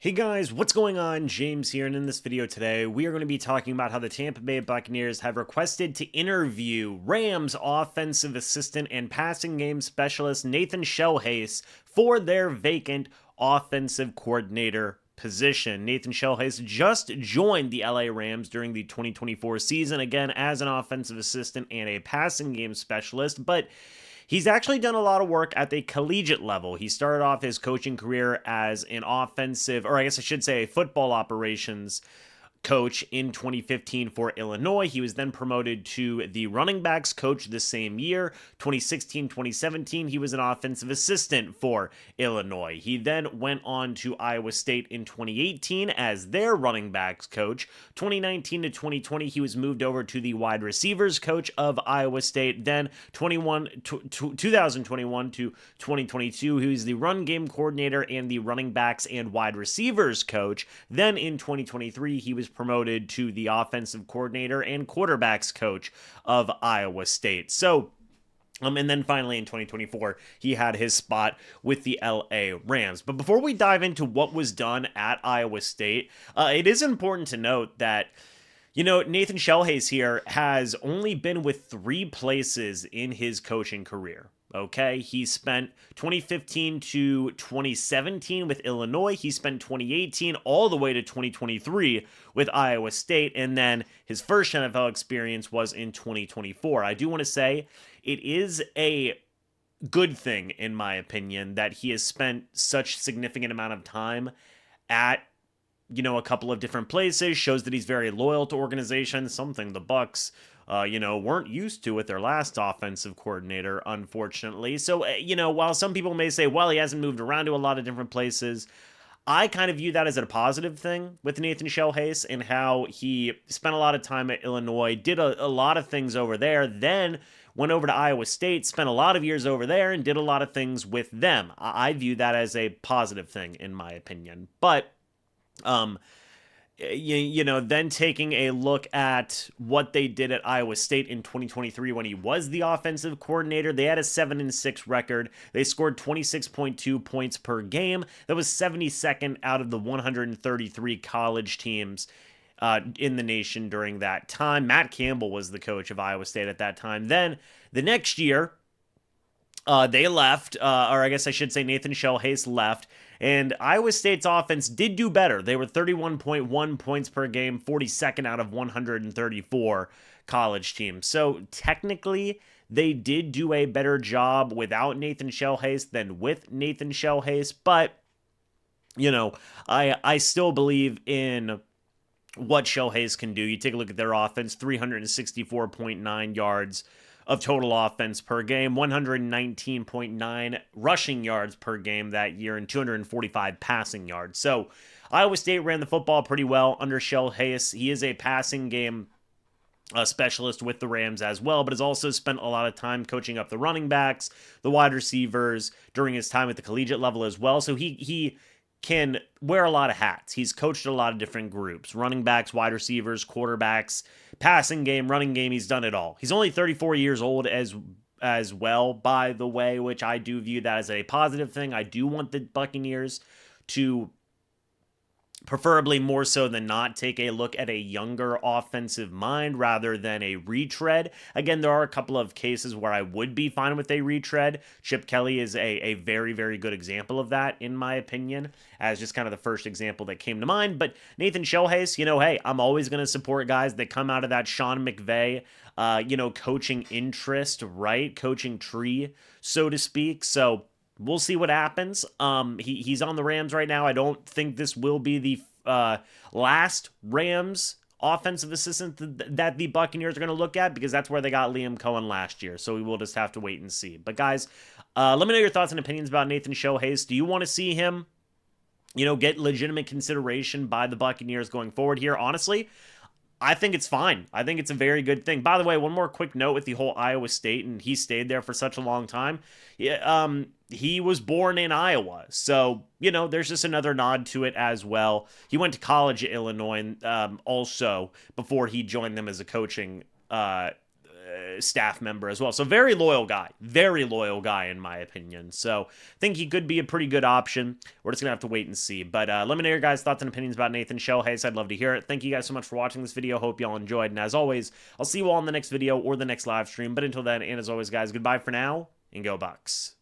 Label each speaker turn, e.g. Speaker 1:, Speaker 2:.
Speaker 1: Hey guys, what's going on? James here, and in this video today, we are going to be talking about how the Tampa Bay Buccaneers have requested to interview Rams offensive assistant and passing game specialist Nathan Scheelhaase for their vacant offensive coordinator position. Nathan Scheelhaase just joined the LA Rams during the 2024 season, again as an offensive assistant and a passing game specialist, but he's actually done a lot of work at the collegiate level. He started off his coaching career as an offensive, or I guess I should say, football operations coach in 2015 for Illinois. He was then promoted to the running backs coach the same year. 2016-2017, he was an offensive assistant for Illinois. He then went on to Iowa State in 2018 as their running backs coach. 2019 to 2020, he was moved over to the wide receivers coach of Iowa State. Then 2021 to 2022, he was the run game coordinator and the running backs and wide receivers coach. Then in 2023, he was promoted to the offensive coordinator and quarterbacks coach of Iowa State. So, and then finally in 2024, he had his spot with the LA Rams. But before we dive into what was done at Iowa State, it is important to note that Nathan Scheelhaase here has only been with three places in his coaching career. Okay, he spent 2015 to 2017 with Illinois. He spent 2018 all the way to 2023 with Iowa State. And then his first NFL experience was in 2024. I do want to say it is a good thing, in my opinion, that he has spent such significant amount of time at a couple of different places. Shows that he's very loyal to organizations, something the Bucs weren't used to with their last offensive coordinator, unfortunately. So, while some people may say, well, he hasn't moved around to a lot of different places, I kind of view that as a positive thing with Nathan Scheelhaase and how he spent a lot of time at Illinois, did a lot of things over there, then went over to Iowa State, spent a lot of years over there, and did a lot of things with them. I view that as a positive thing, in my opinion. But then taking a look at what they did at Iowa State in 2023 when he was the offensive coordinator, they had a 7-6 record. They scored 26.2 points per game. That was 72nd out of the 133 college teams in the nation during that time. Matt Campbell was the coach of Iowa State at that time. Then the next year, they left, or I guess I should say Nathan Scheelhaase left, and Iowa State's offense did do better. They were 31.1 points per game, 42nd out of 134 college teams. So technically, they did do a better job without Nathan Scheelhaase than with Nathan Scheelhaase, but, I still believe in what Scheelhaase can do. You take a look at their offense, 364.9 yards of total offense per game, 119.9 rushing yards per game that year, and 245 passing yards. So Iowa State ran the football pretty well under Scheelhaase. He is a passing game specialist with the Rams as well, but has also spent a lot of time coaching up the running backs, the wide receivers during his time at the collegiate level as well. So he can wear a lot of hats. He's coached a lot of different groups, running backs, wide receivers, quarterbacks, passing game, running game. He's done it all. He's only 34 years old as well, by the way, which I do view that as a positive thing. I do want the Buccaneers to, preferably more so than not, take a look at a younger offensive mind rather than a retread. Again, there are a couple of cases where I would be fine with a retread. Chip Kelly is a very, very good example of that, in my opinion, as just kind of the first example that came to mind. But Nathan Scheelhaase, hey, I'm always going to support guys that come out of that Sean McVay, coaching interest, right? Coaching tree, so to speak. So we'll see what happens. He's on the Rams right now. I don't think this will be the last Rams offensive assistant that the Buccaneers are going to look at, because that's where they got Liam Cohen last year. So we will just have to wait and see. But guys, let me know your thoughts and opinions about Nathan Scheelhaase. Do you want to see him, get legitimate consideration by the Buccaneers going forward here? Honestly, I think it's fine. I think it's a very good thing. By the way, one more quick note with the whole Iowa State, and he stayed there for such a long time. He was born in Iowa, so, there's just another nod to it as well. He went to college at Illinois also before he joined them as a coaching staff member as well. So very loyal guy in my opinion. So I think he could be a pretty good option. We're just gonna have to wait and see. But let me know your guys' thoughts and opinions about Nathan Scheelhaase. I'd love to hear it. Thank you guys so much for watching this video. Hope y'all enjoyed. And as always, I'll see you all in the next video or the next live stream. But until then, and as always, guys, goodbye for now and go Bucs.